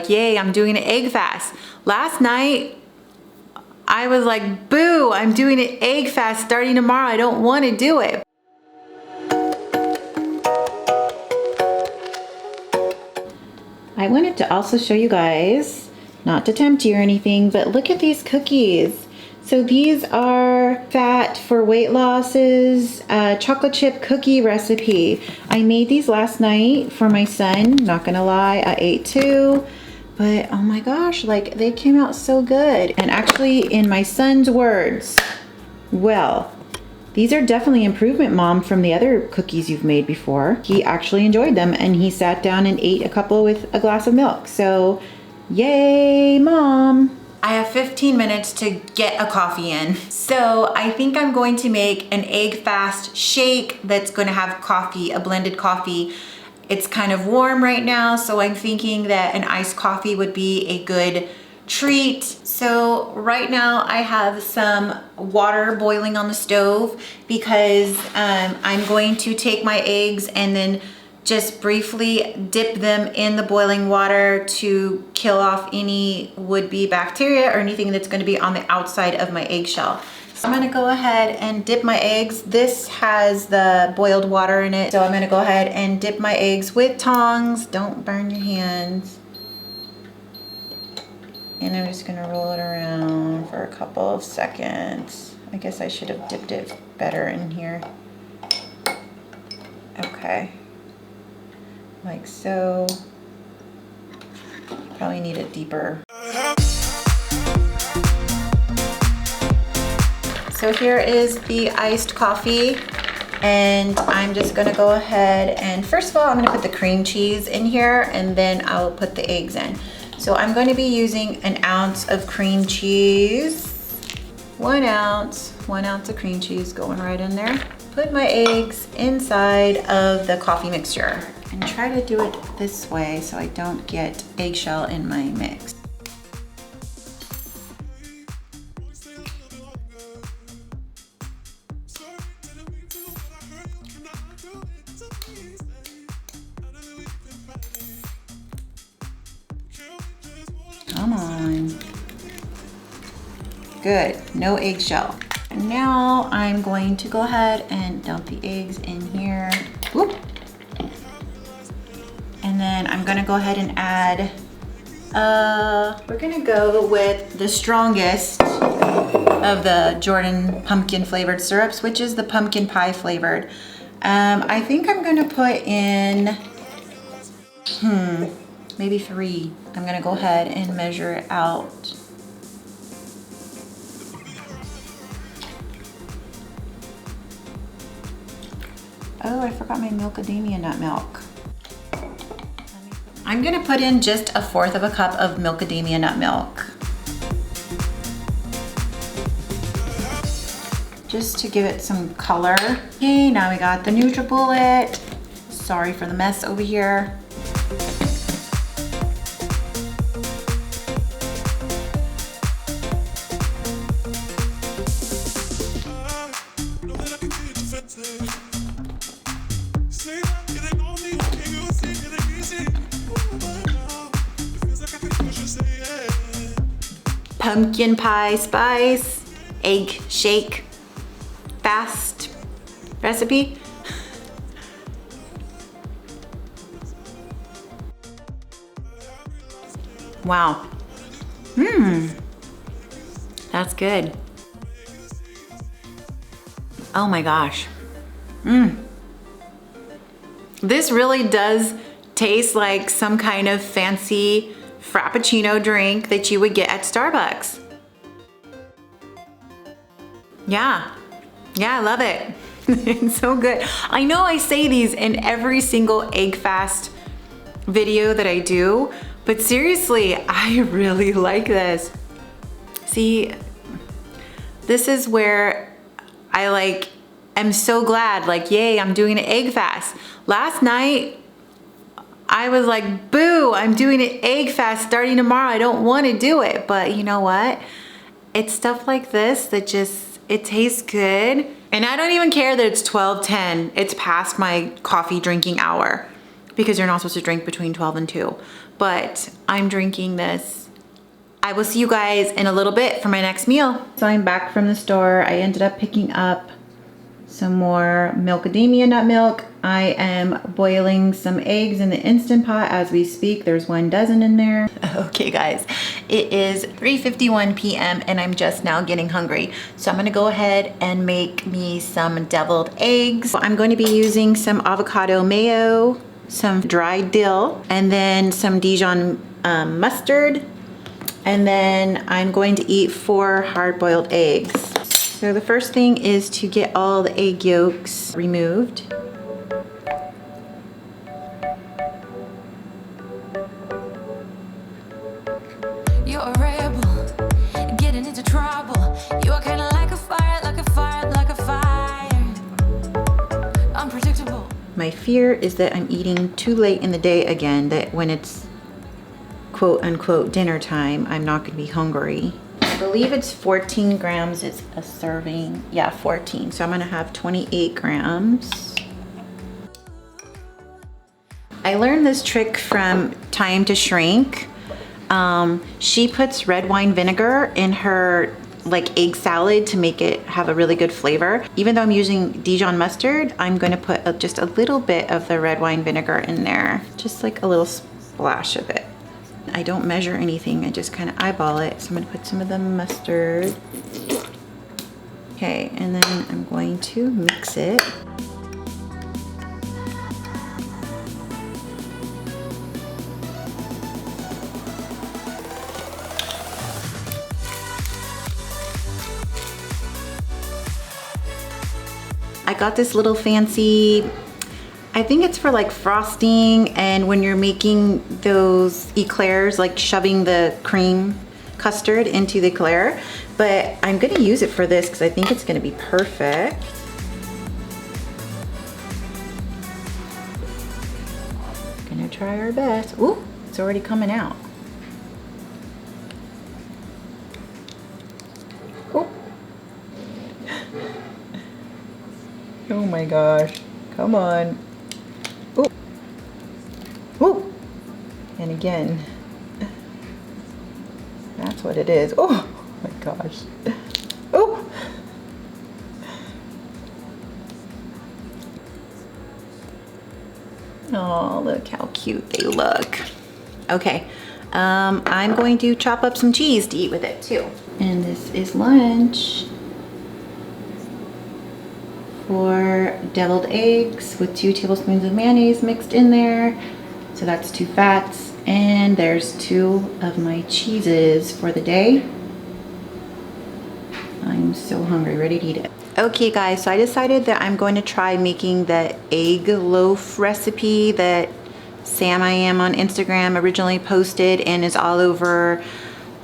like, yay, I'm doing an egg fast. Last night, I was like, boo, I'm doing an egg fast starting tomorrow. I don't want to do it. I wanted to also show you guys, not to tempt you or anything, but look at these cookies. So these are fat for weight losses, chocolate chip cookie recipe. I made these last night for my son. Not gonna lie, I ate two, but oh my gosh, like they came out so good. And actually, in my son's words, well, these are definitely improvement, Mom, from the other cookies you've made before. He actually enjoyed them and he sat down and ate a couple with a glass of milk. So, yay, Mom. I have 15 minutes to get a coffee in. So I think I'm going to make an egg fast shake that's gonna have coffee, a blended coffee. It's kind of warm right now, so I'm thinking that an iced coffee would be a good treat. So right now I have some water boiling on the stove because I'm going to take my eggs and then just briefly dip them in the boiling water to kill off any would-be bacteria or anything that's going to be on the outside of my eggshell. So I'm going to go ahead and dip my eggs. This has the boiled water in it, so I'm going to go ahead and dip my eggs with tongs. Don't burn your hands. And I'm just gonna roll it around for a couple of seconds. I guess I should have dipped it better in here. Okay, like so. Probably need it deeper. So here is the iced coffee, and I'm just gonna go ahead and first of all, I'm gonna put the cream cheese in here, and then I'll put the eggs in. So I'm going to be using an ounce of cream cheese. 1 ounce of cream cheese going right in there. Put my eggs inside of the coffee mixture and try to do it this way so I don't get eggshell in my mix. Come on. Good, no eggshell. And now I'm going to go ahead and dump the eggs in here. Whoop. And then I'm gonna go ahead and add, we're gonna go with the strongest of the Jordan pumpkin flavored syrups, which is the pumpkin pie flavored. I think I'm gonna put in, maybe 3. I'm gonna go ahead and measure it out. Oh, I forgot my macadamia nut milk. I'm gonna put in just 1/4 of a cup of macadamia nut milk. Just to give it some color. Okay, now we got the NutriBullet. Sorry for the mess over here. Pumpkin pie spice, egg shake, fast recipe. Wow. That's good. Oh my gosh. This really does taste like some kind of fancy Frappuccino drink that you would get at Starbucks. Yeah, I love it. It's so good. I know I say these in every single egg fast video that I do, but seriously, I really like this. See, this is where I am so glad, yay, I'm doing an egg fast. Last night, I was like, boo, I'm doing an egg fast starting tomorrow. I don't want to do it. But you know what? It's stuff like this that just, it tastes good. And I don't even care that it's 12:10. It's past my coffee drinking hour because you're not supposed to drink between 12 and 2. but I'm drinking this. I will see you guys in a little bit for my next meal. So I'm back from the store. I ended up picking up some more macadamia nut milk. I am boiling some eggs in the Instant Pot as we speak. There's 1 dozen in there. Okay guys, it is 3:51 p.m. and I'm just now getting hungry. So I'm gonna go ahead and make me some deviled eggs. I'm going to be using some avocado mayo, some dried dill, and then some Dijon mustard. And then I'm going to eat 4 hard-boiled eggs. So the first thing is to get all the egg yolks removed. You're a rebel, getting into trouble. You are kind of like a fire, like a fire, like a fire. Unpredictable. My fear is that I'm eating too late in the day again, that when it's quote unquote dinner time, I'm not gonna be hungry. I believe it's 14 grams is a serving. Yeah, 14. So I'm gonna have 28 grams. I learned this trick from Time to Shrink. She puts red wine vinegar in her like egg salad to make it have a really good flavor. Even though I'm using Dijon mustard, I'm gonna put just a little bit of the red wine vinegar in there. Just like a little splash of it. I don't measure anything, I just kind of eyeball it. So I'm gonna put some of the mustard. Okay, and then I'm going to mix it. I got this little fancy, I think it's for like frosting and when you're making those eclairs, like shoving the cream custard into the eclair. But I'm gonna use it for this because I think it's gonna be perfect. Gonna try our best. Ooh, it's already coming out. Oh. Oh my gosh, come on. Oh, oh, and again, that's what it is. Oh my gosh. Oh. Oh, look how cute they look. Okay, I'm going to chop up some cheese to eat with it too. And this is lunch. 4 deviled eggs with 2 tablespoons of mayonnaise mixed in there. So that's 2 fats. And there's 2 of my cheeses for the day. I'm so hungry, ready to eat it. Okay guys, so I decided that I'm going to try making the egg loaf recipe that SamIAm on Instagram originally posted and is all over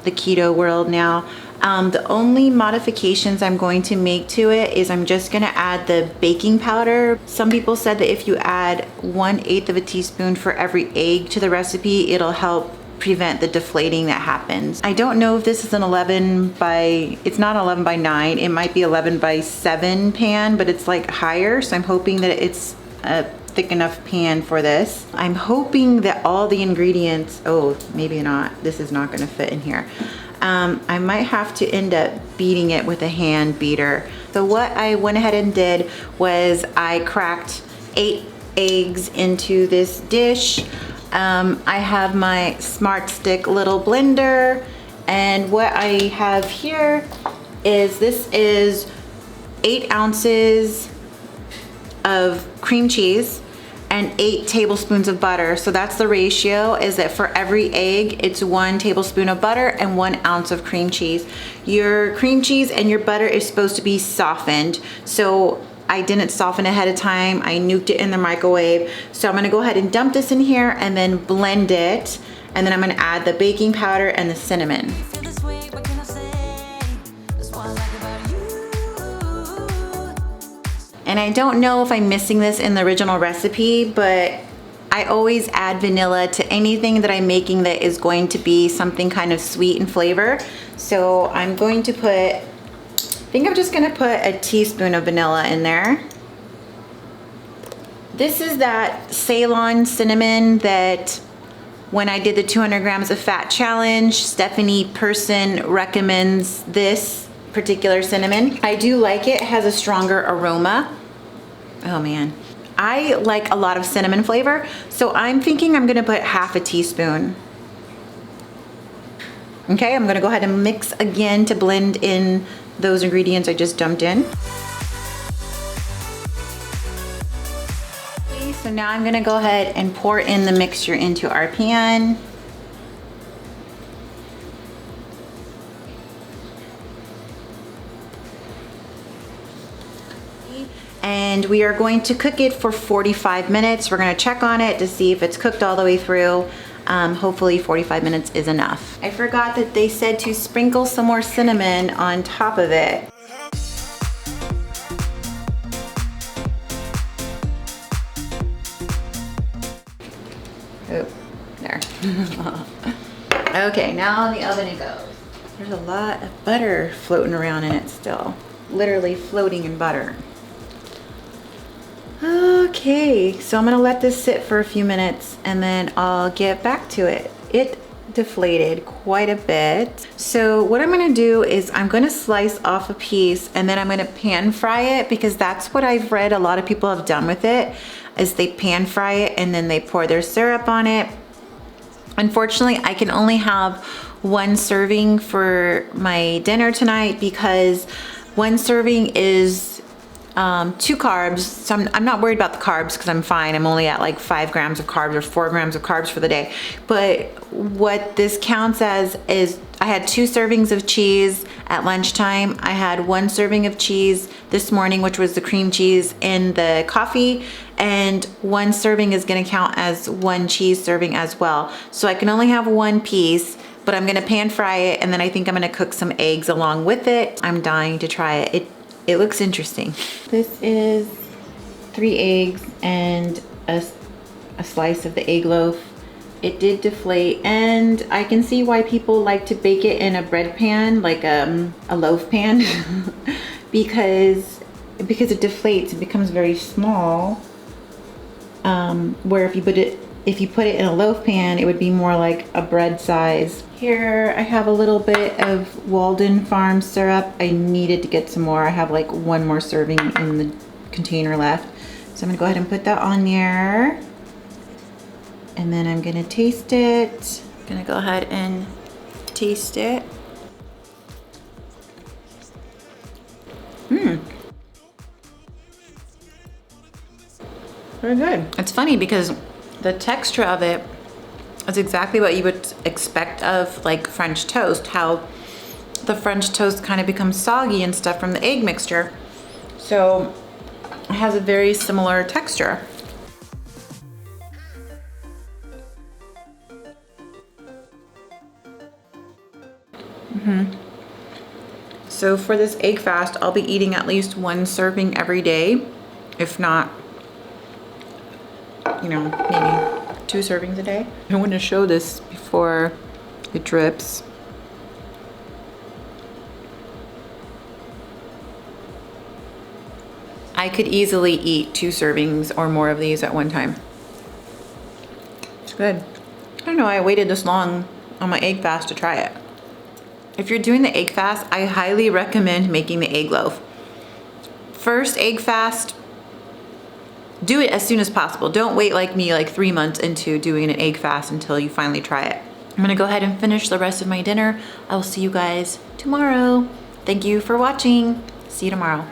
the keto world now. The only modifications I'm going to make to it is I'm just gonna add the baking powder. Some people said that if you add 1/8 of a teaspoon for every egg to the recipe, it'll help prevent the deflating that happens. I don't know if this is an 11 by, it's not 11 by 9, it might be 11 by 7 pan, but it's like higher, so I'm hoping that it's a thick enough pan for this. I'm hoping that all the ingredients, oh, maybe not, this is not gonna fit in here. I might have to end up beating it with a hand beater. So what I went ahead and did was I cracked 8 eggs into this dish. I have my Smart Stick little blender, and what I have here is, this is 8 ounces of cream cheese and 8 tablespoons of butter. So that's the ratio, is that for every egg, it's 1 tablespoon of butter and 1 ounce of cream cheese. Your cream cheese and your butter is supposed to be softened. So I didn't soften ahead of time. I nuked it in the microwave. So I'm gonna go ahead and dump this in here and then blend it. And then I'm gonna add the baking powder and the cinnamon. And I don't know if I'm missing this in the original recipe, but I always add vanilla to anything that I'm making that is going to be something kind of sweet in flavor. So I'm going to put, I think I'm just gonna put a teaspoon of vanilla in there. This is that Ceylon cinnamon that when I did the 200 grams of fat challenge, Stephanie Person recommends this particular cinnamon. I do like it. It has a stronger aroma. Oh man. I like a lot of cinnamon flavor, so I'm thinking I'm gonna put half a teaspoon. Okay, I'm gonna go ahead and mix again to blend in those ingredients I just dumped in. Okay, so now I'm gonna go ahead and pour in the mixture into our pan. And we are going to cook it for 45 minutes. We're gonna check on it to see if it's cooked all the way through. Hopefully 45 minutes is enough. I forgot that they said to sprinkle some more cinnamon on top of it. Oh, there. Okay, now in the oven it goes. There's a lot of butter floating around in it still. Literally floating in butter. Okay, so I'm gonna let this sit for a few minutes and then I'll get back to it. It deflated quite a bit. So what I'm gonna do is I'm gonna slice off a piece and then I'm gonna pan fry it, because that's what I've read a lot of people have done with it, is they pan fry it and then they pour their syrup on it. Unfortunately, I can only have one serving for my dinner tonight, because one serving is 2 carbs. So I'm not worried about the carbs because I'm fine. I'm only at like 5 grams of carbs or 4 grams of carbs for the day. But what this counts as is I had 2 servings of cheese at lunchtime. I had 1 serving of cheese this morning, which was the cream cheese in the coffee. And 1 serving is gonna count as 1 cheese serving as well. So I can only have 1 piece, but I'm gonna pan fry it, and then I think I'm gonna cook some eggs along with it. I'm dying to try it. It looks interesting. This is 3 eggs and a slice of the egg loaf. It did deflate, and I can see why people like to bake it in a bread pan, like a loaf pan, because it deflates, it becomes very small. Where if you put it in a loaf pan, it would be more like a bread size. Here I have a little bit of Walden Farm syrup. I needed to get some more. I have like 1 more serving in the container left. So I'm gonna go ahead and put that on there. And then I'm gonna taste it. I'm gonna go ahead and taste it. Very good. It's funny because the texture of it is exactly what you would expect of like French toast, how the French toast kind of becomes soggy and stuff from the egg mixture. So it has a very similar texture. So for this egg fast, I'll be eating at least 1 serving every day, if not, you know, maybe 2 servings a day. I want to show this before it drips. I could easily eat 2 servings or more of these at one time. It's good. I don't know why I waited this long on my egg fast to try it. If you're doing the egg fast, I highly recommend making the egg loaf. First egg fast, do it as soon as possible. Don't wait like me, like 3 months into doing an egg fast until you finally try it. I'm gonna go ahead and finish the rest of my dinner. I will see you guys tomorrow. Thank you for watching. See you tomorrow.